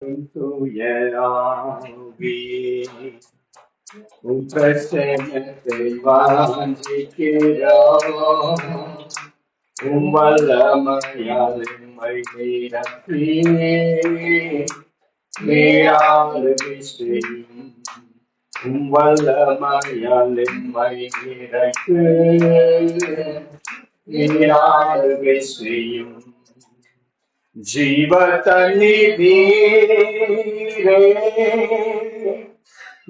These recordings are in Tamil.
தூயாவி உம் பிரசன்னத்தை வாஞ்சிக்கிறோம். உம் வல்லமையால் எம்மை நிரப்பி நீராளுகை செய்யும். உம் வல்லமையால் எம்மை நிறைத்து நீராளுகை செய்யும். ஜீவ தண்ணீரே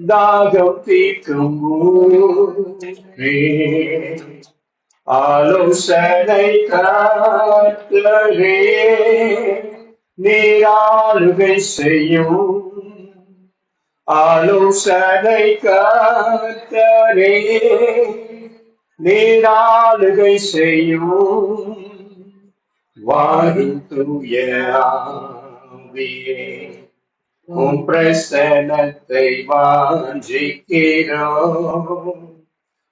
தாகம் தீர்க்கும் ஊரே, ஆலோசனை கர்த்தரே நீராளுகை செய்யும். ஆலோசனை கர்த்தரே நீராளுகை செய்யும். வாரும் தூய ஆவியே, உம் பிரசன்னத்தை வாஞ்சிக்கிறோம்.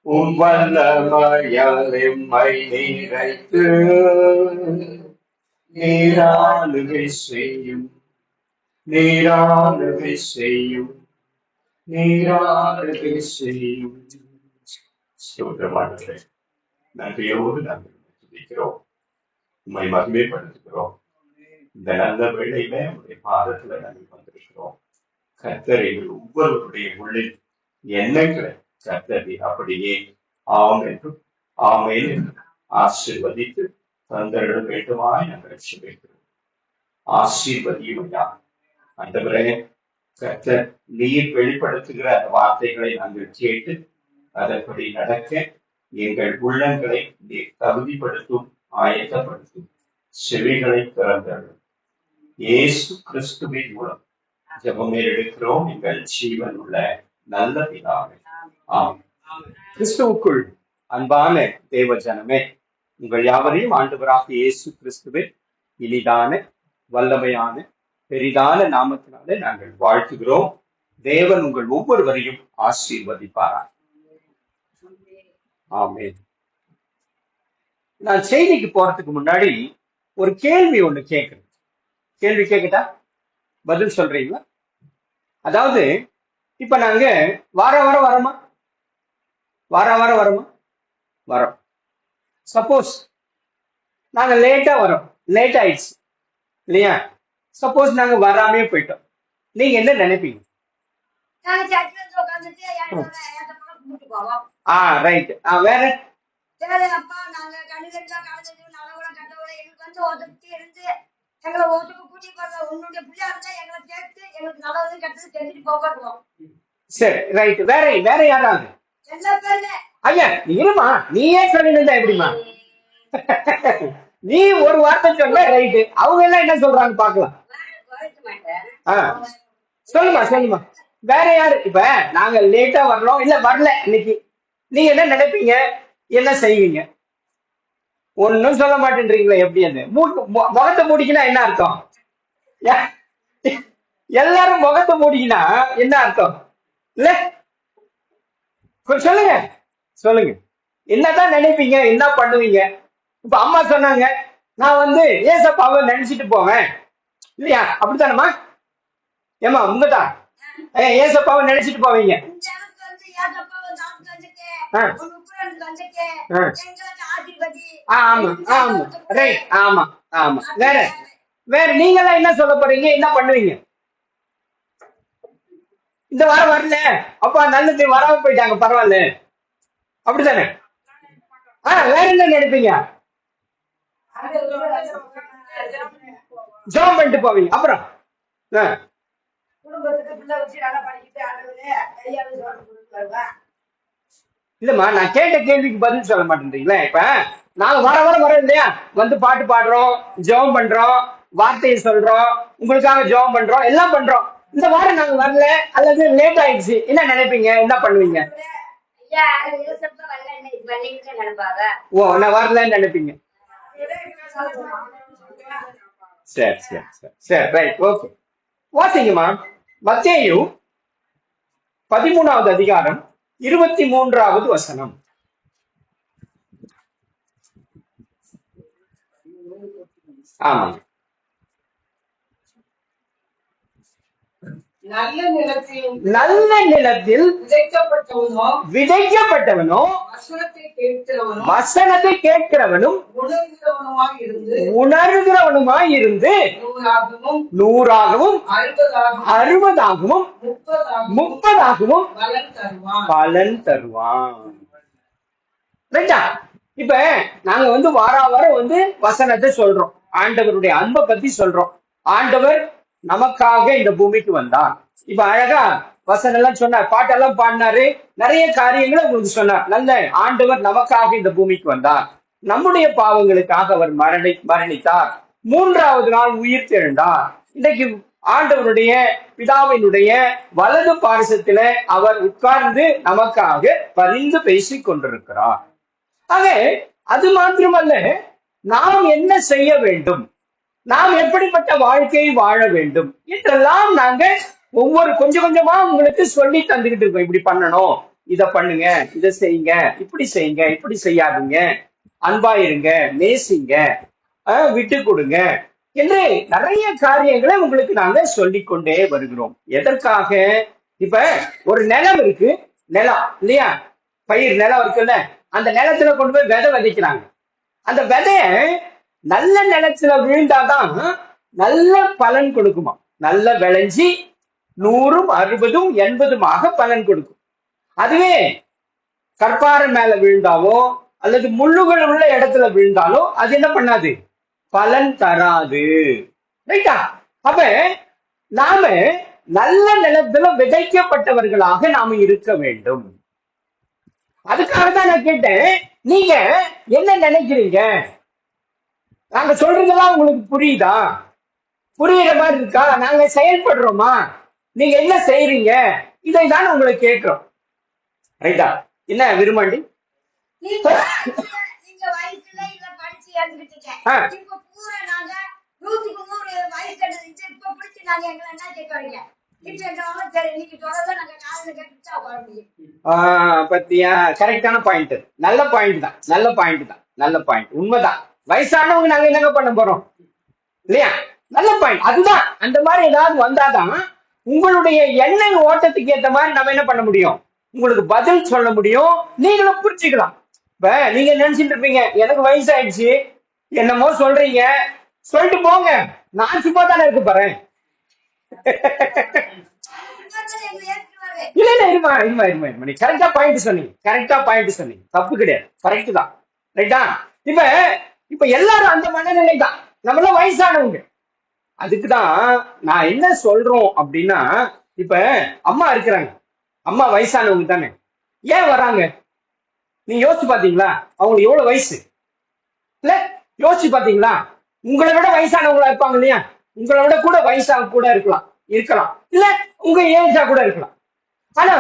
உம் வல்லமையால் எம்மை நிறைத்து நீராளுகை செய்யும். நீராளுகை செய்யும். நீராளுகை செய்யும். ஸ்தோத்திரமானவரே, நன்றியோடு நாங்கள் துதிக்கிறோம், உம்மை மகிமைப்படுத்துகிறோம். இந்த நல்ல வேளையில உடைய பாதத்துல நாங்கள் வந்திருக்கிறோம். கர்த்தர் எங்கள் ஒவ்வொருவருடைய உள்ளில் எண்ணங்களை கர்த்தரை அப்படியே ஆம் என்றும் ஆமேன் என்றும் ஆசீர்வதித்து தந்திட வேண்டுமாய் நாங்கள் செபிக்கிறோம். ஆசீர்வதியுமையா ஆண்டவரே, கர்த்தர் நீர் வெளிப்படுத்துகிற அந்த வார்த்தைகளை நாங்கள் கேட்டு அதன்படி நடக்க எங்கள் உள்ளங்களை நீர் தகுதிப்படுத்தும், ஆயத்தப்படுத்தும். செவிகளை திறந்தருளும். இயேசு கிறிஸ்துவின் மூலம் ஜெபமே எடுக்கிறோம் எங்கள் ஜீவன் உள்ள நல்ல பிதாவே, ஆமென். கிறிஸ்துவுக்குள் அன்பான தேவ ஜனமே, உங்கள் யாவரையும் ஆண்டவராக இயேசு கிறிஸ்துவின் இனிதான வல்லமையான பெரிதான நாமத்தினாலே நாங்கள் வாழ்த்துகிறோம். தேவன் உங்கள் ஒவ்வொருவரையும் ஆசீர்வதிப்பாரார். ஆமென். நான் செய்திக்கு போறதுக்கு முன்னாடி ஒரு கேள்வி ஒண்ணு கேட்கிறேன். கேள்வி கேட்கட்டா? பதில் சொல்றீங்களா? அதாவது இப்ப நாங்க வார வாரம் வரோமா? வரோம். சப்போஸ் நாங்க லேட்டா வரோம், லேட் ஆயிடுச்சு இல்லையா? சப்போஸ் நாங்க வராமே போயிட்டோம், நீங்க என்ன நினைப்பீங்க? ரைட். வேற சரி, ரைட். வேற யாராவது? ஐயா இருமா, நீயே சொல்லிருந்தா எப்படிமா? நீ ஒரு வார்த்தை சொன்ன ரைட்டு, அவங்க எல்லாம் என்ன சொல்றாங்க பாக்கலாம். சொல்லுமா. வேற யாரு? இப்ப நாங்க லேட்டா வர்றோம், இல்ல வரல இன்னைக்கு, நீங்க என்ன நினைப்பீங்க? என்ன செய்வீங்க? ஒன்னும் சொல்ல மாட்டேன்றீங்களா? எப்படி அது முகத்தை மூடிக்கினா என்ன அர்த்தம்? எல்லாரும் முகத்தை மூடிக்கினா என்ன அர்த்தம்? இல்ல சொல்லுங்க. என்னதான் நினைப்பீங்க? என்ன பண்ணுவீங்க? இப்ப அம்மா சொன்னாங்க, நான் ஏசப்பாவை நினைச்சிட்டு போவேன் இல்லையா? அப்படித்தானம்மா? ஏமா உங்கதான் ஏசப்பாவை நினைச்சிட்டு போவீங்க. ஆமா. வேற நீங்க எல்லாம் என்ன சொல்ல போறீங்க? என்ன பண்ணுவீங்க? இந்த வாரம் வரல, அப்பா நல்லது, வராம போயிட்டாங்க, பரவாயில்ல, அப்படித்தானே? வேற என்ன நினைப்பீங்க? ஜெபம் பண்ணிட்டு போவீங்க. அப்புறம் இல்லம்மா, நான் கேட்ட கேள்விக்கு பதில் சொல்ல மாட்டேன்றீங்களா? இப்ப நாங்க வாரம் வரோம் இல்லையா? பாட்டு பாடுறோம், ஜெபம் பண்றோம், வார்த்தையை சொல்றோம், உங்களுக்காக ஜெபம் பண்றோம், எல்லாம் பண்றோம். இந்த வாரம் நாங்க வரல அல்லது லேட் ஆயிடுச்சு, என்ன நினைப்பீங்க? என்ன பண்ணுவீங்க? நான் வரலன்னு நினைப்பீங்க. சரி, ரைட், ஓகே. வாசிங்கம்மா, மத்தேயு 13வது அதிகாரம் 23வது வசனம். ஆமா. நல்ல நிலத்தில் விதைக்கப்பட்டவனோ வசனத்தை கேட்கிறவனும் உணர்கிறவனுமாய் இருந்து 100ஆகவும் 60ஆகவும் 30ஆகவும் பலன் தருவான். ரைட்டா? இப்ப நாங்க வாரம் வசனத்தை சொல்றோம், ஆண்டவருடைய அன்பை பத்தி சொல்றோம். ஆண்டவர் நமக்காக இந்த பூமிக்கு வந்தார். இப்ப அழகா வசனம் எல்லாம் சொன்னார், பாட்டெல்லாம் பாடினாரு, நிறைய காரியங்களை உங்களுக்கு சொன்னார். நல்ல ஆண்டவர் நமக்காக இந்த பூமிக்கு வந்தார், நம்முடைய பாவங்களுக்காக அவர் மரணித்தார், 3வது நாள் உயிர் தெழுந்தார். இன்னைக்கு ஆண்டவருடைய பிதாவினுடைய வலது பாரசத்தில அவர் உட்கார்ந்து நமக்காக பரிந்து பேசிக் கொண்டிருக்கிறார். ஆக அது மாத்திரமல்ல, நாம் என்ன செய்ய வேண்டும், நாம் எப்படிப்பட்ட வாழ்க்கையை வாழ வேண்டும் என்றெல்லாம் நாங்க ஒவ்வொரு கொஞ்சம் கொஞ்சமா உங்களுக்கு சொல்லி தந்துகிட்டு இருக்கோம். இப்படி பண்ணணும், இதை பண்ணுங்க, இதை செய்யுங்க, இப்படி செய்யுங்க, இப்படி செய்யாதுங்க, அன்பாயிருங்க, நேசிங்க, விட்டு கொடுங்க என்று நிறைய காரியங்களை உங்களுக்கு நாங்க சொல்லிக்கொண்டே வருகிறோம். எதற்காக? இப்ப ஒரு நிலம் இருக்கு, நிலம் இல்லையா, பயிர் நிலம் இருக்குல்ல, அந்த நிலத்துல கொண்டு போய் விதை விதைக்கிறாங்க. அந்த விதைய நல்ல நிலத்துல விழுந்தாதான் நல்ல பலன் கொடுக்குமா, நல்ல விளைஞ்சி 100, 60, 80 பலன் கொடுக்கும். அதுவே கற்பாறை மேல விழுந்தாவோ அல்லது முள்ளுகள் உள்ள இடத்துல விழுந்தாலோ அது என்ன பண்ணாது, பலன் தராது. ரைட்டா? அப்ப நாம நல்ல நிலத்துல விதைக்கப்பட்டவர்களாக நாம இருக்க வேண்டும். அதுக்காக தான் நான் கேட்டேன், நீங்க என்ன நினைக்கிறீங்க, நாங்க சொல்றதெல்லாம் உங்களுக்கு புரியுதா, புரியுற மாதிரி இருக்கா, நாங்க செயல்படுறோமா, நீங்க என்ன செய்யறீங்க, இதை தான் உங்களை கேட்கிறோம். ரைட்டா? என்ன விரும்பாண்டி, பத்தியா? கரெக்டான பாயிண்ட், நல்ல பாயிண்ட் தான், நல்ல பாயிண்ட் தான், நல்ல பாயிண்ட், உண்மைதான். வயசானவங்க நாங்க என்னங்க பண்ண போறோம் இல்லையா? நல்ல பாயிண்ட் அதுதான். அந்த மாதிரி ஏதாவது வந்தாதான் உங்களுடைய எண்ணெய் ஓட்டத்துக்கு ஏற்ற மாதிரி நம்ம என்ன பண்ண முடியும், உங்களுக்கு பதில் சொல்ல முடியும், நீங்களும் புரிச்சுக்கலாம். இப்ப நீங்க நினைச்சிட்டு இருப்பீங்க, எனக்கு வயசாயிடுச்சு, என்னமோ சொல்றீங்க, சொல்லிட்டு போங்க, நான் சும்மா தானே இருக்க போறேன். இல்ல இல்ல, இருமா இருமா இருமா இருமா, நீ கரெக்டா பாயிண்ட் சொன்னீங்க, கரெக்டா பாயிண்ட் சொன்னீங்க, தப்பு கிடையாது, கரெக்ட் தான். ரைட்டா? இப்ப இப்ப எல்லாரும் அந்த மனநிலை தான், நம்மள வயசானவங்க. அதுக்குதான் நான் என்ன சொல்றோம் அப்படின்னா, இப்ப அம்மா இருக்கிறாங்க, அம்மா வயசானவங்க தானே, ஏன் வராங்க நீங்க யோசிச்சு பாத்தீங்களா? அவங்களுக்கு எவ்வளவு வயசு இல்ல, யோசிச்சு பாத்தீங்களா? உங்களை விட வயசானவங்களா இருப்பாங்க இல்லையா, உங்களை விட கூட வயசா கூட இருக்கலாம், இல்ல உங்க ஏஜா கூட இருக்கலாம். ஆனா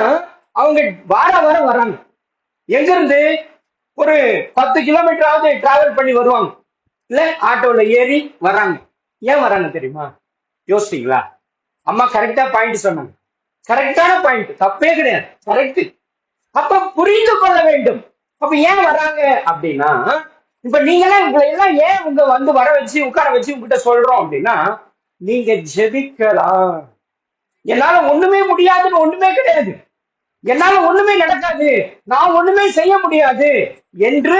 அவங்க வாரம் வராங்க. எங்க இருந்து? ஒரு 10 கிலோமீட்டராவது டிராவல் பண்ணி வருவாங்க, இல்ல ஆட்டோல ஏறி வராங்க. ஏன் வராங்க தெரியுமா? யோசிச்சீங்களா? அம்மா கரெக்டா பாயிண்ட் சொன்னாங்க, கரெக்டான பாயிண்ட், தப்பே கிடையாது, கரெக்ட். அப்ப புரிந்து கொள்ள வேண்டும். அப்ப ஏன் வராங்க அப்படின்னா, இப்ப நீங்களே உங்களை எல்லாம் ஏன் வர வச்சு உட்கார வச்சு உங்ககிட்ட சொல்றோம் அப்படின்னா, நீங்க ஜெபிக்கலாம். என்னால ஒண்ணுமே முடியாதுன்னு ஒண்ணுமே கிடையாது, என்னால ஒண்ணுமே நடக்காது, நான் ஒண்ணுமே செய்ய முடியாது என்று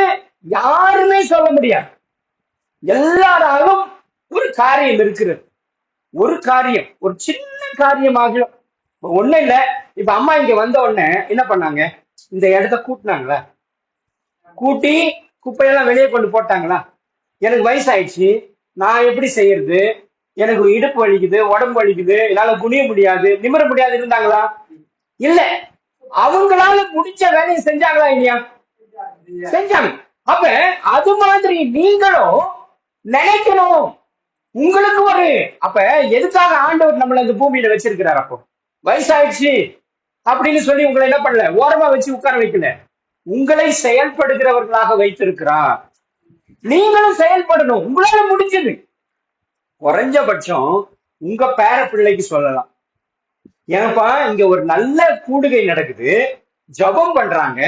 யாருமே சொல்ல முடியாது. எல்லாராலும் ஒரு காரியம் இருக்கிறது, ஒரு காரியம், ஒரு சின்ன காரியமாகலும். ஒண்ணு இல்ல, இப்ப அம்மா இங்க வந்த உடனே என்ன பண்ணாங்க, இந்த இடத்த கூட்டினாங்களா, கூட்டி குப்பையெல்லாம் வெளியே கொண்டு போட்டாங்களா? எனக்கு வயசாயிடுச்சு, நான் எப்படி செய்யறது, எனக்கு இடுப்பு வலிக்குது, உடம்பு வலிக்குது, என்னால குனிய முடியாது, நிமிர முடியாது இருந்தாங்களா? இல்ல. அவங்களால முடிச்ச வேலையை செஞ்சாங்களா இல்லையா? செஞ்சாங்க. அப்ப அது மாதிரி நீங்களும் நினைக்கணும். உங்களுக்கு ஒரு அப்ப எதுக்காக ஆண்டவர் நம்மள இந்த பூமியில வச்சிருக்கிறார்? அப்போ வயசாயிடுச்சு அப்படின்னு சொல்லி உங்களை என்ன பண்ணல, ஓரமா வச்சு உட்கார வைக்கல, உங்களை செயல்படுகிறவர்களாக வைத்திருக்கிறார். நீங்களும் செயல்படணும், உங்களால முடிஞ்சது. குறைஞ்சபட்சம் உங்க பேர பிள்ளைக்கு சொல்லலாம், ஏன்பா இங்க ஒரு நல்ல கூடுகை நடக்குது, ஜபம் பண்றாங்க,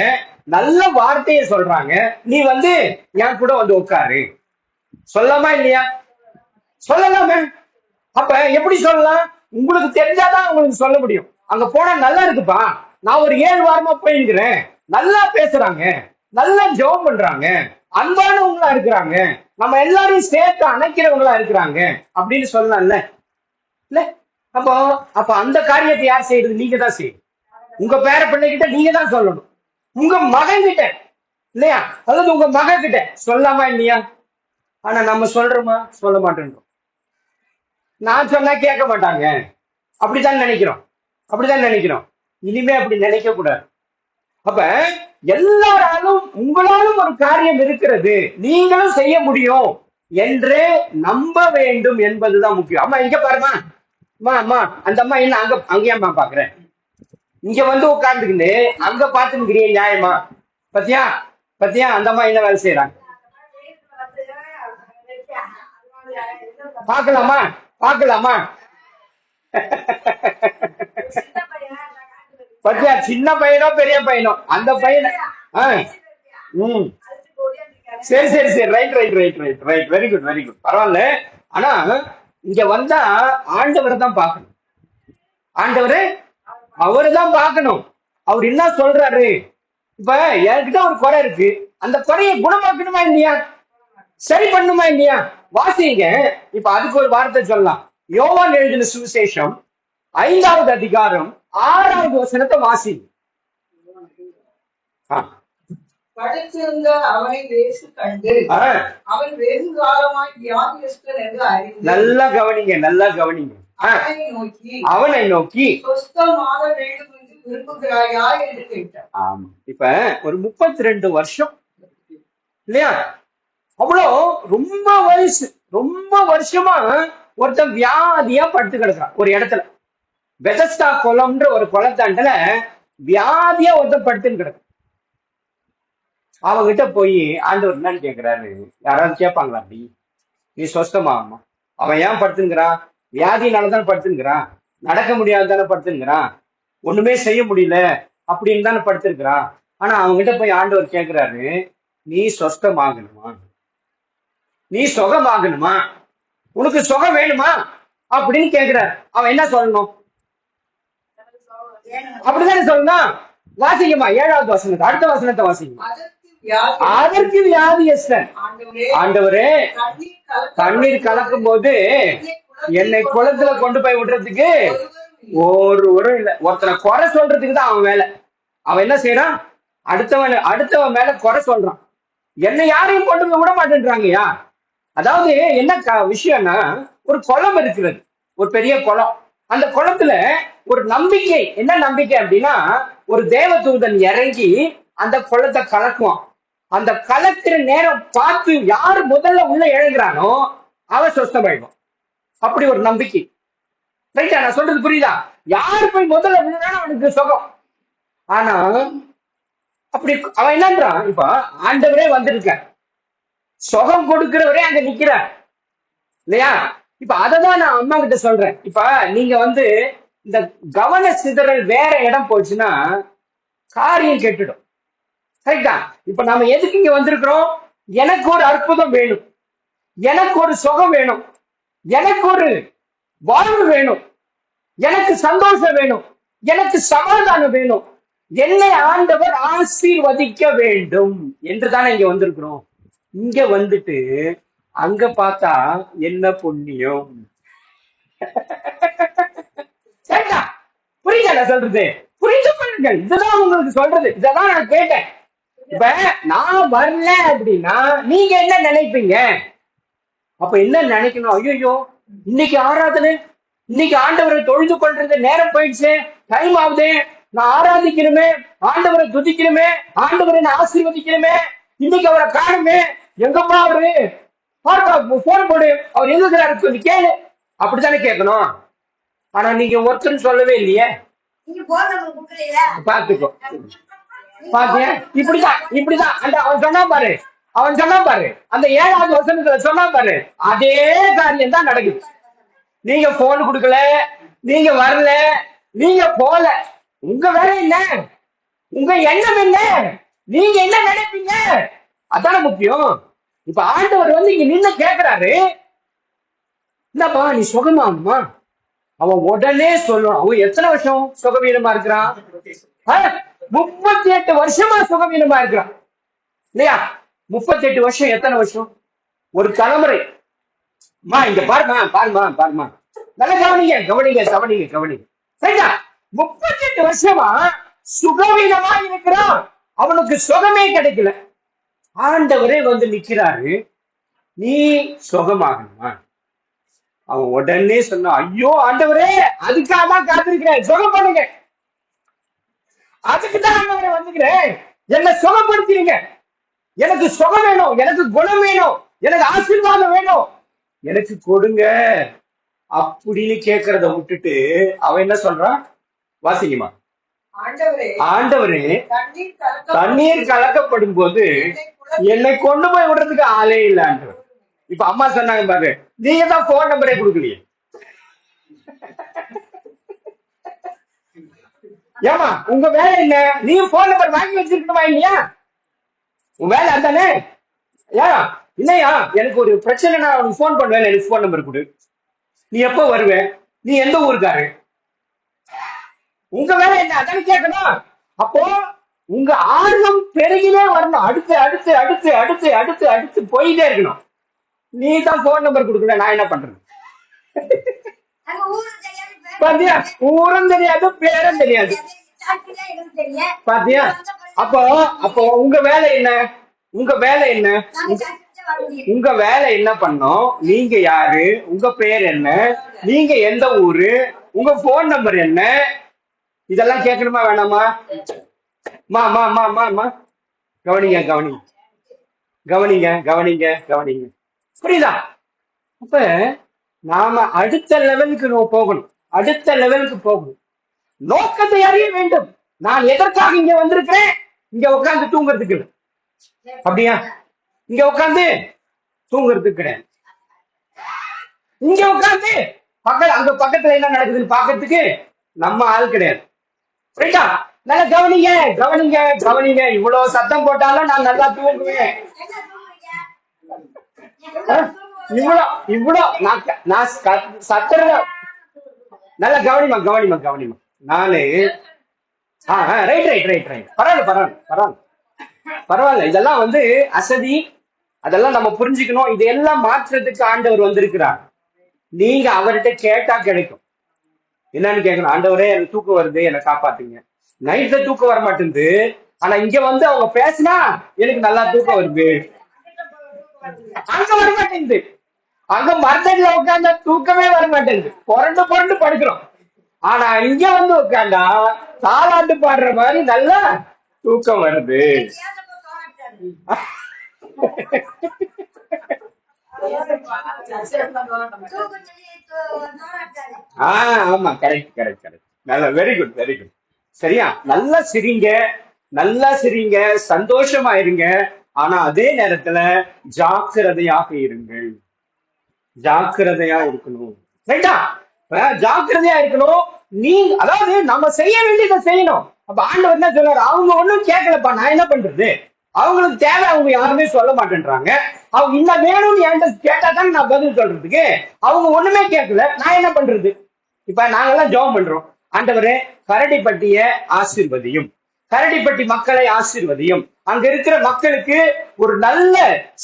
நல்ல வார்த்தையை சொல்றாங்க, நீ என் கூட உட்காரு. சொல்லலாமா இல்லையா? சொல்லலாமே. அப்ப எப்படி சொல்லலாம்? உங்களுக்கு தெரிஞ்சாதான் உங்களுக்கு சொல்ல முடியும். அங்க போனா நல்லா இருக்குப்பா, நான் ஒரு 7 வாரமா போயிருக்கிறேன், நல்லா பேசுறாங்க, நல்லா ஜெபம் பண்றாங்க, அன்பானவங்களா இருக்கிறாங்க, நம்ம எல்லாரையும் சேர்த்து அணைக்கிறவங்களா இருக்கிறாங்க அப்படின்னு சொல்லலாம்ல. இல்ல, அப்போ அப்ப அந்த காரியத்தை யார் செய்யறது? நீங்க தான் செய்யணும். உங்க பேர பிள்ளைகிட்ட நீங்க தான் சொல்லணும். உங்க மகன் கிட்ட இல்லையா, அதாவது உங்க மகன் கிட்ட சொல்லாமா இல்லையா? ஆனா நம்ம சொல்றோமா? சொல்ல மாட்டேன்றோம். நான் சொன்னா கேட்க மாட்டாங்க, அப்படித்தான் நினைக்கிறோம். அப்படித்தான் நினைக்கிறோம். இனிமே அப்படி நினைக்க கூடாது. அப்ப எல்லாராலும் உங்களாலும் ஒரு காரியம் இருக்கிறது, நீங்களும் செய்ய முடியும் என்று நம்ப வேண்டும் என்பதுதான் முக்கியம். அம்மா இங்க பாருமா, அம்மா அம்மா அந்த அம்மா என்ன அங்க அங்கேயம்மா பாக்குறேன், இங்க வந்து உட்கார்ந்துக்கிட்டு அங்க பாத்துக்கிறிய நியாயமா? பத்தியா பத்தியா அந்த அம்மா என்ன வேலை செய்யறாங்க? பாக்கலாமா? பாக்கலாமா? பத்தியா, சின்ன பையனோ பெரிய பையனோ அந்த பையனை சரி சரி சரி, right right right right right, very good very good, பரவாயில்ல. ஆனா இங்க வந்தா ஆண்டவரை தான் பார்க்கணும். ஆண்டவரு அவரு தான் பார்க்கணும். அவர் என்ன சொல்றாரு? இப்ப என்கிட்ட ஒரு குறை இருக்கு, அந்த குறையை குணமாக்கணுமா இல்லையா? சரி பண்ணுமா இல்லையா? வாசிங்க. இப்ப அதுக்கு ஒரு வார்த்தை சொல்லலாம். யோவான் எழுதின சுவிசேஷம் 5வது அதிகாரம் 6வது வசனத்தை வாசி. படுத்திருந்த அவனை இயேசு கண்டு அவன் வெகு காலமாய் வியாதியஸ்தன் என்று அறிந்து, நல்லா கவனிங்க, நல்லா கவனிங்க. அவனை நோக்கி சொஸ்தமாக வேண்டும் என்று விரும்புகிறாயா என்று கேட்டான். ஆமா, இப்ப ஒரு 32 வருஷம் இல்லையா, அவ்வளோ ரொம்ப வயசு, ரொம்ப வருஷமா ஒருத்தன் வியாதியா படுத்து கிடக்குறான் ஒரு இடத்துல. பெதஸ்தா குளம்ன்ற ஒரு குளத்தாண்டல வியாதியா ஒருத்தன் படுத்துன்னு கிடக்கு. அவங்கிட்ட போய் ஆண்டவர் என்னன்னு கேட்கிறாரு? யாராவது கேட்பாங்களா அப்படி? நீ சொஸ்தமாகமா? அவன் ஏன் படுத்துங்கிறான்? வியாதினாலதான் படுத்துங்கிறான், நடக்க முடியாது தானே படுத்துங்கிறான், ஒண்ணுமே செய்ய முடியல அப்படின்னு தானே படுத்திருக்கிறான். ஆனா அவங்ககிட்ட போய் ஆண்டவர் கேட்கிறாரு, நீ சொஸ்தமாகணுமா? நீ சுகமாகணுமா? உனக்கு சுகம் வேணுமா அப்படின்னு கேட்கிறாரு. அவன் என்ன சொல்லணும்? அப்படித்தானே சொல்லணும். வாசிக்குமா 7வது வசனத்தை, அடுத்த வசனத்தை வாசிக்குமா. அதற்கு வியாதியஸ்தன், ஆண்டவரே தண்ணீர் கலக்கும் போது என்னை குளத்துல கொண்டு போய் விடுறதுக்கு ஒருவரும் இல்லை. ஒருத்தனை குறை சொல்றதுக்கு தான் அவன் வேலை. அவன் என்ன செய்யறான்? அடுத்தவன் மேல குறை சொல்றான். என்னை யாரையும் கொண்டு போய் விட மாட்டேன்றாங்கயா. அதாவது என்ன விஷயம்னா, ஒரு குளம் இருக்கிறது, ஒரு பெரிய குளம். அந்த குளத்துல ஒரு நம்பிக்கை, என்ன நம்பிக்கை அப்படின்னா, ஒரு தேவதூதன் இறங்கி அந்த குளத்தை கலக்குவான். அந்த கலக்கிற நேரம் பார்த்து யாரு முதல்ல உள்ள இழங்குறானோ அவன் சொஸ்தமாயிடும். அப்படி ஒரு நம்பிக்கை. ரைட்டா? நான் சொல்றது புரியுதா? யாரு போய் முதல்ல விழுறானோ அவனுக்கு சுகம். ஆனா அப்படி அவன் என்னன்றான்? இப்ப ஆண்டவரே வந்திருக்க, சுகம் கொடுக்கிறவரே அங்க நிக்கிறார் இல்லையா? இப்ப அததான் நான் அம்மா கிட்ட சொல்றேன். இப்ப நீங்க இந்த கவன சிதறல் வேற இடம் போச்சுன்னா காரியம் கெட்டுடும். ரைட்டா? இப்ப நாம எதுக்கு இங்க வந்திருக்கிறோம்? எனக்கு ஒரு அற்புதம் வேணும், எனக்கு ஒரு சுகம் வேணும், எனக்கு ஒரு வாழ்வு வேணும், எனக்கு சந்தோஷம் வேணும், எனக்கு சமாதானம் வேணும், என்னை ஆண்டவர் ஆசீர்வதிக்க வேண்டும் என்று தானே இங்க வந்திருக்கிறோம். இங்க வந்துட்டு அங்க பார்த்தா என்ன புண்ணியம்? புரியுதா நான் சொல்றது? புரிந்து கொள்ளுங்கள். இதுதான் உங்களுக்கு சொல்றது, இதெல்லாம் நான் கேட்டேன். இப்ப நான் வரல அப்படின்னா நீங்க என்ன நினைப்பீங்க? அப்ப என்ன நினைக்கணும்? ஐயோ இன்னைக்கு ஆராதனை, இன்னைக்கு ஆண்டவரை தொழுது கொள்றது நேரம் போயிடுச்சு, டைம் ஆகுது, நான் ஆராதிக்கணுமே, ஆண்டவரை துதிக்கணுமே, ஆண்டவரை நான் ஆசீர்வதிக்கணுமே, இன்னைக்கு அவரை காணுமே, எங்கப்பா அவரு, போன் போடு, அவர் எங்க சொல்லி கேளு, அப்படித்தானே கேட்கணும். ஆனா நீங்க ஒருத்தர் சொல்லவே இல்லையே. பாத்துக்கோ, பாத்தியா? இப்படிதான் அவன் சொன்னான் பாரு, அந்த 7வது வசனத்துல சொன்னான் பாரு, அதே காரியம் தான் நடக்குது. நீங்க போன் கொடுக்கல, நீங்க வரல, நீங்க போல, உங்க வேலை என்ன? உங்க எண்ணம் என்ன? நீங்க என்ன நினைப்பீங்க? அதான முக்கியம். இப்ப ஆண்டவர் இங்க நின்னு கேட்கிறாரு, என்னப்பா நீ சுகமாகுமா? அவன் உடனே சொல்லணும். அவன் எத்தனை வருஷம் சுகவீனமா இருக்கிறான்? 38 வருஷமா சுகவீனமா இருக்கிறான் இல்லையா? 38 வருஷம் எத்தனை வருஷம்? ஒரு தலைமுறை. இங்க பாருமா, பாருமா, பாருமா, நல்லா கவனிங்க, கவனிங்க, கவனிங்க, கவனிங்க. சரியா? 38 வருஷமா சுகவீனமா இருக்கிறான். அவனுக்கு சுகமே கிடைக்கல. ஆண்டவரே வந்து நிக்கிறாரு, நீ சுகமாகணுமா? அவன் உடனே சொன்னா, ஐயோ ஆண்டவரே, அதுக்காக தான் காத்திருக்கிறேன், சுகம் பண்ணுங்க. அதுக்கு தான் ஆண்டவரே வந்துக்கிறேன், என்ன சுகப்படுத்துறீங்க. எனக்கு சுகம் வேணும், எனக்கு குணம் வேணும், எனக்கு ஆசீர்வாதம் வேணும், எனக்கு கொடுங்க அப்படின்னு கேட்கறத விட்டுட்டு அவன் என்ன சொல்றான்? வாசிங்கம்மா. ஆண்டவரே, ஆண்டவரே, தண்ணீர் கலக்கப்படும் போது என்னை கொண்டு போய் விடுறதுக்கு ஆளே இல்ல ஆண்டவர். இப்ப அம்மா சொன்னாங்க பாரு, நீங்க தான் போன் நம்பரே கொடுக்கலையே. ஏமா உங்க வேலை என்ன? நீங்க போன் நம்பர் வாங்கி வச்சிருக்கணுமா இல்லையா? உன் வேலை அதானே? ஏன் இல்லையா? எனக்கு ஒரு பிரச்சனை, நான் உனக்கு போன் பண்ணுவேன், எனக்கு போன் நம்பர் கொடு. நீ எப்போ வருவ? நீ எந்த ஊருக்காரு? உங்க வேலை என்ன? அதானே கேட்கணும். அப்போ உங்க ஆர்வம் பெருகிலே வரணும். அடுத்து அடுத்து அடுத்து அடுத்து அடுத்து அடுத்து போயிட்டே இருக்கணும். நீ தான் போன் நம்பர் கொடுக்கல, நான் என்ன பண்றது? பாத்தியா? ஊரும் தெரியாது, பேரும் தெரியாது. பாத்தியா? அப்போ அப்போ உங்க வேலை என்ன? உங்க வேலை என்ன? உங்க வேலை என்ன பண்ணும்? நீங்க யாரு? உங்க பேர் என்ன? நீங்க எந்த ஊரு? உங்க போன் நம்பர் என்ன? இதெல்லாம் கேட்கணுமா வேணாமா? மா மா மா மா மா கவனிங்க, கவனிங்க, கவனிங்க, கவனிங்க, கவனிங்க. புரியுதா? அப்ப நாம அடுத்த லெவலுக்கு போகணும். அடுத்த லெவலுக்கு போகணும். நோக்கத்தை அறிய வேண்டும். நான் எதற்காக இங்க வந்திருக்கிறேன்? இங்க உட்கார்ந்து தூங்குறதுக்கு இல்லை. அப்படியா? இங்க உட்கார்ந்து தூங்குறதுக்கு கிடையாது. இங்க உட்கார்ந்து அங்க பக்கத்துல என்ன நடக்குதுன்னு பாக்கிறதுக்கு நம்ம ஆள் கிடையாது. ரைட்டா? நல்லா கவனிங்க, கவனிங்க, கவனிங்க. இவ்வளவு சத்தம் போட்டாலும் நான் நல்லா தூங்குவேன். இவ்வளோ இவ்வளோ நான் சத்துறத நல்லா கவனிமா, கவனிமா, கவனிமா. நானு ரைட் ரைட் ரைட் ரைட் பரவாயில்ல, பரவாயில்ல, பரவாயில்ல, பரவாயில்ல. இதெல்லாம் வந்து அசதி, அதெல்லாம் நம்ம புரிஞ்சுக்கணும். இதெல்லாம் மாற்றத்துக்கு ஆண்டவர் வந்திருக்கிறார். நீங்க அவர்கிட்ட கேட்டா கிடைக்கும். என்னன்னு கேட்கணும், ஆண்டவரே எனக்கு தூக்கம் வருது, என்னை காப்பாத்துங்க. நைட்ல தூக்கம் வர மாட்டேங்குது, ஆனா இங்க வந்து அவங்க பேசினா எனக்கு நல்லா தூக்கம் வருது. அங்க வர மாட்டேங்குது. அங்க மரத்தடியில உட்கார்ந்தா தூக்கமே வர மாட்டேங்குது, புரண்டு புரண்டு படுக்கிறோம். ஆனா இங்க வந்து உட்கார்ந்தா தாலாட்டு பாடுற மாதிரி நல்லா தூக்கம் வருது. ஆமா, கரெக்ட், கரெக்ட், கரெக்ட். நல்லா, வெரி குட், வெரி குட். சரியா? நல்லா சிரிங்க, நல்லா சிரிங்க, சந்தோஷமா இருங்க. ஆனா அதே நேரத்துல ஜாக்கிரதையாக இருங்கள். ஜாக்கிரதையா இருக்கணும். ரைட்டா? ஜாக்கிரதையா இருக்கணும். நீ அதாவது நம்ம செய்ய வேண்டியதை செய்யணும். அப்ப ஆண்டவர் என்ன சொல்றாரு? அவங்க ஒண்ணும் கேட்கலப்பா, நான் என்ன பண்றது? அவங்களுக்கு தேவை, அவங்க யாருமே சொல்ல மாட்டேன்றாங்க. அவங்க இன்னும் வேணும்னு என்கிட்ட கேட்டா தான் நான் பதில் சொல்றதுக்கு. அவங்க ஒண்ணுமே கேட்கல, நான் என்ன பண்றது? இப்ப நாங்கெல்லாம் ஜெபம் பண்றோம், ஆண்டவரே கரடிப்பட்டிய ஆசீர்வதியும், கரடிப்பட்டி மக்களை ஆசீர்வதியும், அங்க இருக்கிற மக்களுக்கு ஒரு நல்ல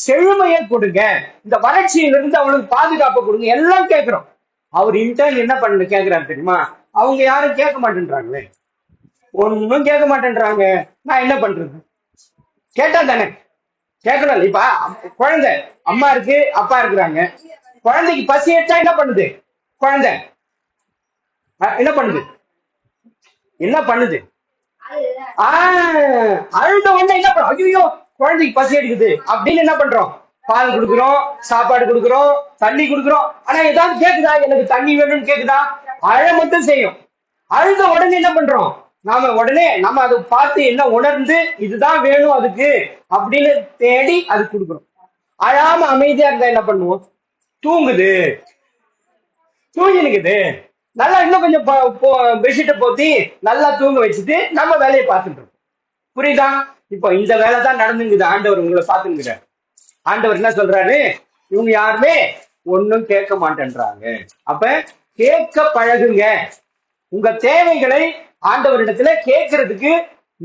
செழுமையை கொடுங்க, இந்த வறட்சியிலிருந்து அவங்களுக்கு பாதுகாப்பு கொடுங்க, எல்லாம் கேட்கிறோம். அவர் இன்டர்ன் என்ன பண்ணு கேட்கிறாரு தெரியுமா? அவங்க யாரும் கேட்க மாட்டேன்றாங்களே, ஒன்னும் கேட்க மாட்டேன்றாங்க. நான் என்ன பண்றது? கேட்டா தானே கேட்கணும். இப்ப குழந்தை, அம்மா இருக்கு, அப்பா இருக்கிறாங்க. குழந்தைக்கு பசி எடுத்தா என்ன பண்ணுது? குழந்தை என்ன பண்ணுது? என்ன பண்ணுது? அழுத உடனே என்ன பண்ணும்? ஐயோ குழந்தைக்கு பசி எடுக்குது அப்படின்னு என்ன பண்றோம்? பால் கொடுக்குறோம், சாப்பாடு கொடுக்குறோம், தண்ணி கொடுக்குறோம். ஆனா ஏதாவது கேக்குதா? எனக்கு தண்ணி வேணும்னு கேக்குதா? அழ மட்டும் செய்யும். அழுத உடனே என்ன பண்றோம்? நாம உடனே நம்ம அதை பார்த்து என்ன உணர்ந்து இதுதான் வேணும் அதுக்கு அப்படின்னு தேடி அது கொடுக்குறோம். அழாம அமைதியா இருந்தா என்ன பண்ணுவோம்? தூங்குது, தூங்கினுக்குது. நல்லா இன்னும் கொஞ்சம் பெட்ஷீட்டை போத்தி நல்லா தூங்க வச்சுட்டு நம்ம வேலையை பார்த்துட்டு இருக்கோம். புரியுதா? இப்போ இந்த வேலை தான் நடந்துங்குது. ஆண்டவர் உங்களை பார்த்துங்கிறார். ஆண்டவர் என்ன சொல்றாரு? இவங்க யாருமே ஒன்னும் கேட்க மாட்டேன்றாங்க. அப்ப கேட்க பழகுங்க. உங்க தேவைகளை ஆண்டவரிடத்துல கேட்கறதுக்கு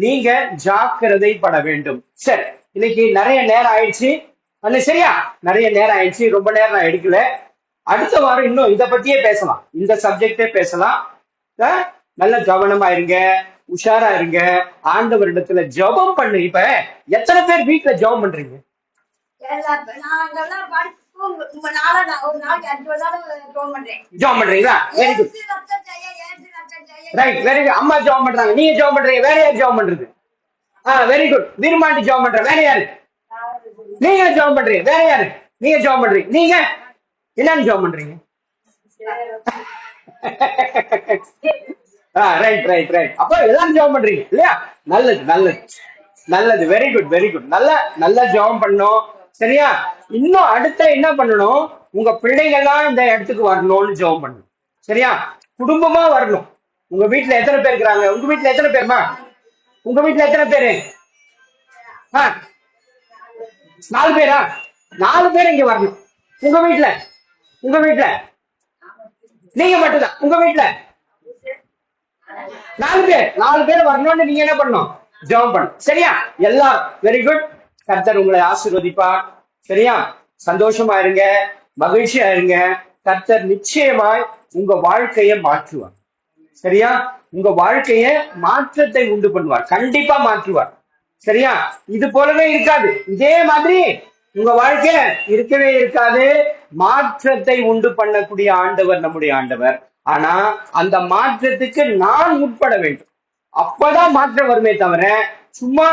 நீங்க ஜாக்கிரதை பட வேண்டும். சரி, இன்னைக்கு நிறைய நேரம் ஆயிடுச்சு. சரியா, நிறைய நேரம் ஆயிடுச்சு, ரொம்ப நேரம் நான் எடுக்கல. அடுத்த வாரம் இன்னும் இத பத்தியே பேசலாம், இந்த சப்ஜெக்டே பேசலாம். நல்ல கவனமா இருங்க, உஷாரா இருங்க, ஆண்டவரிடத்துல ஜெபம் பண்ணு. இப்ப எத்தனை பேர் வீட்டுல ஜெபம் பண்றீங்க? ஜெபம் பண்றீங்களா? Very good, right, very good. அம்மா ஜெபம் பண்றாங்க, நீங்க ஜெபம் பண்றீங்க. வேற யார் ஜெபம் பண்றது? Very good. விரும்பாண்டி ஜெபம் பண்ற. வேற யாரு? நீங்க ஜெபம் பண்றீங்க. வேற யாரு? நீங்க ஜெபம் பண்றீங்க. நீங்க என்னன்னு ஜெபம் பண்றீங்க? Right right right. அப்ப எல்லாரும் ஜெபம் பண்றீங்க இல்லையா? நல்லது நல்லது நல்லது. Very good very good. நல்ல ஜெபம் பண்ணணும். சரியா? இன்னும் அடுத்த என்ன பண்ணணும்? உங்க பிள்ளைங்கெல்லாம் இந்த இடத்துக்கு வரணும்னு ஜெபம் பண்ணணும். சரியா? குடும்பமா வரணும். உங்க வீட்டுல எத்தனை பேர் இருக்கிறாங்க? உங்க வீட்டுல எத்தனை பேருமா? உங்க வீட்டுல எத்தனை பேரு? 4 பேரா? 4 பேர் இங்க வரணும். உங்க வீட்டுல நீங்க மட்டும்தான். உங்க வீட்டுல 4 பேர் வரணும்னு நீங்க என்ன பண்ணணும்? ஜெபம் பண்ணணும். சரியா? எல்லாரும் வெரி குட். கர்த்தர் உங்களை ஆசீர்வதிப்பார். சரியா? சந்தோஷமா இருங்க, மகிழ்ச்சியா இருங்க. கர்த்தர் நிச்சயமாய் உங்க வாழ்க்கையை மாற்றுவார். சரியா? உங்க வாழ்க்கைய மாற்றத்தை உண்டு பண்ணுவார். கண்டிப்பா மாற்றுவார். சரியா? இது போலவே இருக்காது. இதே மாதிரி உங்க வாழ்க்கை இருக்கவே இருக்காது. மாற்றத்தை உண்டு பண்ணக்கூடிய ஆண்டவர் நம்முடைய ஆண்டவர். ஆனா அந்த மாற்றத்துக்கு நான் உட்பட வேண்டும். அப்பதான் மாற்றம் வருமே தவிர சும்மா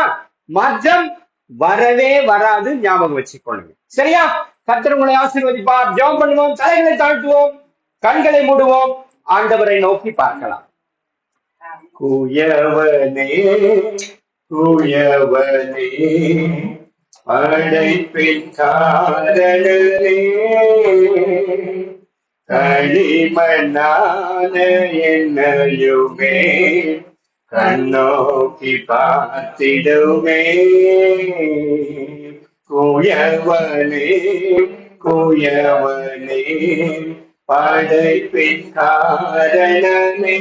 மாற்றம் வரவே வராது. ஞாபகம் வச்சுக்கொள்ளுங்க. சரியா? கர்த்தர் உங்களை ஆசீர்வதிப்பார். ஜெபம் பண்ணுவோம், தலைகளை தாழ்த்துவோம், கண்களை மூடுவோம், ஆண்டவரை நோக்கி பார்க்கலாம். குயவனே குயவனே அழைப்பின் காரணனே, களிமண்ணான என்னையுமே கண்ணோக்கி பார்த்திடுமே. குயவனே குயவனே படைப்பின் காரணனே,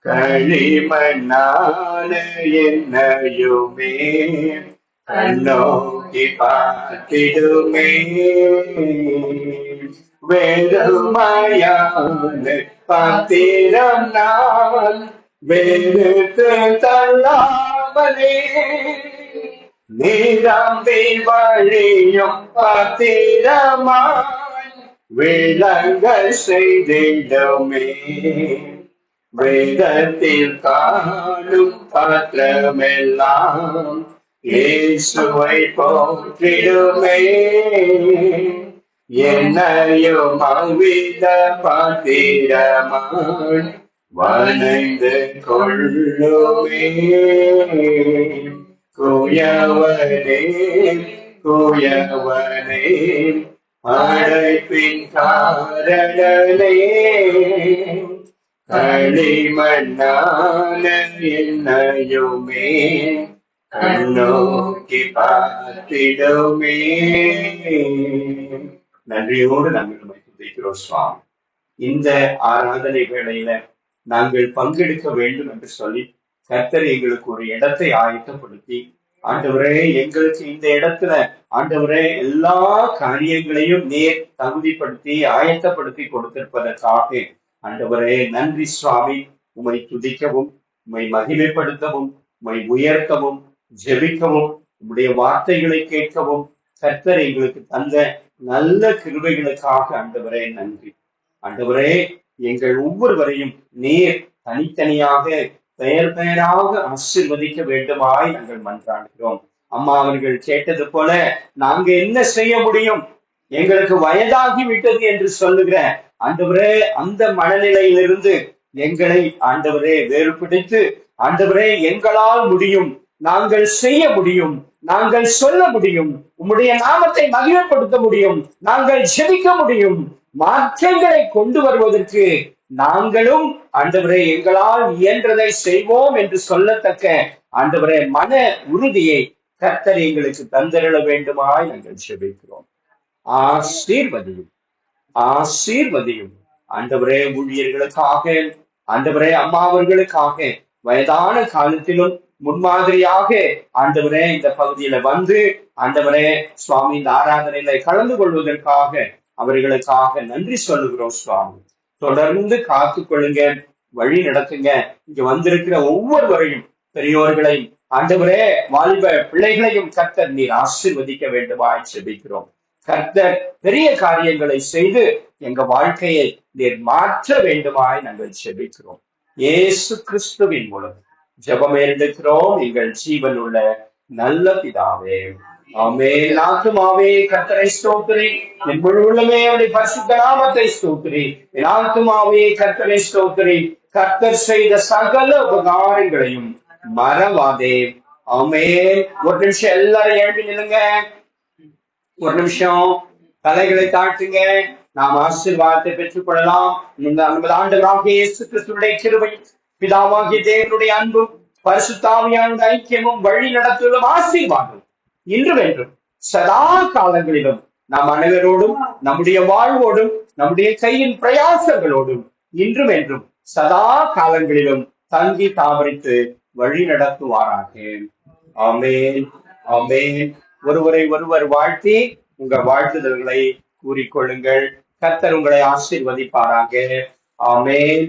களிமண்ணான என்னையுமே கண்ணோக்கி பார்த்திடுமே. வெறுமையான பாத்திரம் நான் வெறுத்து தள்ளாமலே, நிரம்பி வழியும் பாத்திரமாய் விளங்க செய்திடுமே. வேதத்தில் காணும் பாத்திரமெல்லாம் இயேசுவை போற்றிடுமே. என்னையும் அவ்வித பாத்திரமாய் வணைந்து கொள்ளுமே. குயவனே குயவனே அழைப்பின் காரணனே, களிமண்ணான என்னையுமே கண்ணோக்கி பார்த்திடுமே. நன்றியோடு நாங்கள் நம்மை துதிக்கிறோம் சுவாமி. இந்த ஆராதனை வேளையில நாங்கள் பங்கெடுக்க வேண்டும் என்று சொல்லி கர்த்தர் எங்களுக்கு ஒரு இடத்தை ஆயத்தப்படுத்தி, ஆண்டவரே எங்களுக்கு இந்த இடத்துல ஆண்டவரே எல்லா காரியங்களையும் நேர் தகுதிப்படுத்தி ஆயத்தப்படுத்தி கொடுத்திருப்பதற்காக ஆண்டவரே நன்றி சுவாமி. உம்மை துதிக்கவும், உம்மை மகிமைப்படுத்தவும், உம்மை உயர்த்தவும், ஜெபிக்கவும், உம்முடைய வார்த்தைகளை கேட்கவும் கர்த்தர் எங்களுக்கு தந்த நல்ல கிருபைகளுக்காக ஆண்டவரே நன்றி. ஆண்டவரே எங்கள் ஒவ்வொருவரையும் நேர் தனித்தனியாக பெயர் பெயராக ஆசீர்வதிக்க வேண்டுமாய் நாங்கள் மன்றாடுகிறோம். அம்மா அவர்கள் கேட்டது போல நாங்க என்ன செய்ய முடியும்? எங்களுக்கு வயதாகி விட்டது என்று சொல்லுகிற ஆண்டவரே அந்த மனநிலையிலிருந்து எங்களை ஆண்டவரே வேறுபிடித்து, ஆண்டவரே எங்களால் முடியும், நாங்கள் செய்ய முடியும், நாங்கள் சொல்ல முடியும், உம்முடைய நாமத்தை மகிமைப்படுத்த முடியும், நாங்கள் ஜெபிக்க முடியும், மாற்றங்களை கொண்டு வருவதற்கு நாங்களும் ஆண்டவரே எங்களால் இயன்றதை செய்வோம் என்று சொல்லத்தக்க ஆண்டவரே மன உறுதியை கர்த்தர் எங்களுக்கு தந்தருள வேண்டுமாய் நாங்கள் ஜெபிக்கிறோம். ஆசீர்வதியும். ஆசீர்வதியும். ஆண்டவரே, ஊழியர்களுக்காக, ஆண்டவரே அம்மா அவர்களுக்காக வயதான காலத்திலும் முன்மாதிரியாக ஆண்டவரே இந்த பகுதியில வந்து ஆண்டவரே சுவாமி இந்த ஆராதனையில கலந்து கொள்வதற்காக அவர்களுக்காக நன்றி சொல்லுகிறோம் சுவாமி. தொடர்ந்து காத்து கொள்ளுங்க, வழி நடத்துங்க. இங்க வந்திருக்கிற ஒவ்வொருவரையும், பெரியோர்களையும் ஆண்டவரே வாலிப பிள்ளைகளையும் கர்த்தர் நீர் ஆசீர்வதிக்க வேண்டுமாய் ஜெபிக்கிறோம். கர்த்தர் பெரிய காரியங்களை செய்து எங்க வாழ்க்கையை நீர் மாற்ற வேண்டுமாய் நாங்கள் ஜெபிக்கிறோம். இயேசு கிறிஸ்துவின் மூலம் ஜெபம் எடுக்கிறோம் எங்கள் ஜீவன் உள்ள நல்ல பிதாவே, ஆமென். ஆத்துமாவே கர்த்தரை ஸ்தோத்திரி, என் முழு உள்ளமே அவருடைய பரிசுத்த நாமத்தை ஸ்தோத்திரி. என் ஆத்துமாவே கர்த்தரை ஸ்தோத்திரி, கர்த்தர் செய்த சகல உபகாரங்களையும் மறவாதே. ஆமென். ஒரு நிமிஷம் எல்லாரும் எழுப்பி நில்லுங்க. ஒரு நிமிஷம் தலைகளை தாட்டுங்க. நாம் ஆசீர்வாதத்தை பெற்றுக் கொள்ளலாம். நமது ஆண்டவராகிய இயேசு கிறிஸ்துவினுடைய கிருபையும் பிதாவாகிய தேவனுடைய அன்பும் பரிசுத்த ஆவியானவருடைய ஐக்கியமும் வழி நடத்துவதும் ஆசீர்வாதம் இன்றும் என்றும் சதா காலங்களிலும் நாம் அனைவரோடும், நம்முடைய வாழ்வோடும், நம்முடைய கையின் பிரயாசங்களோடும் இன்றும் என்றும் சதா காலங்களிலும் தங்கி தாமரித்து வழி நடத்துவாராக. ஆமென், ஆமென். ஒருவரை ஒருவர் வாழ்த்தி உங்க வாழ்த்துதல்களை கூறிக்கொள்ளுங்கள். கர்த்தர் உங்களை ஆசீர்வதிப்பாராக. ஆமென்.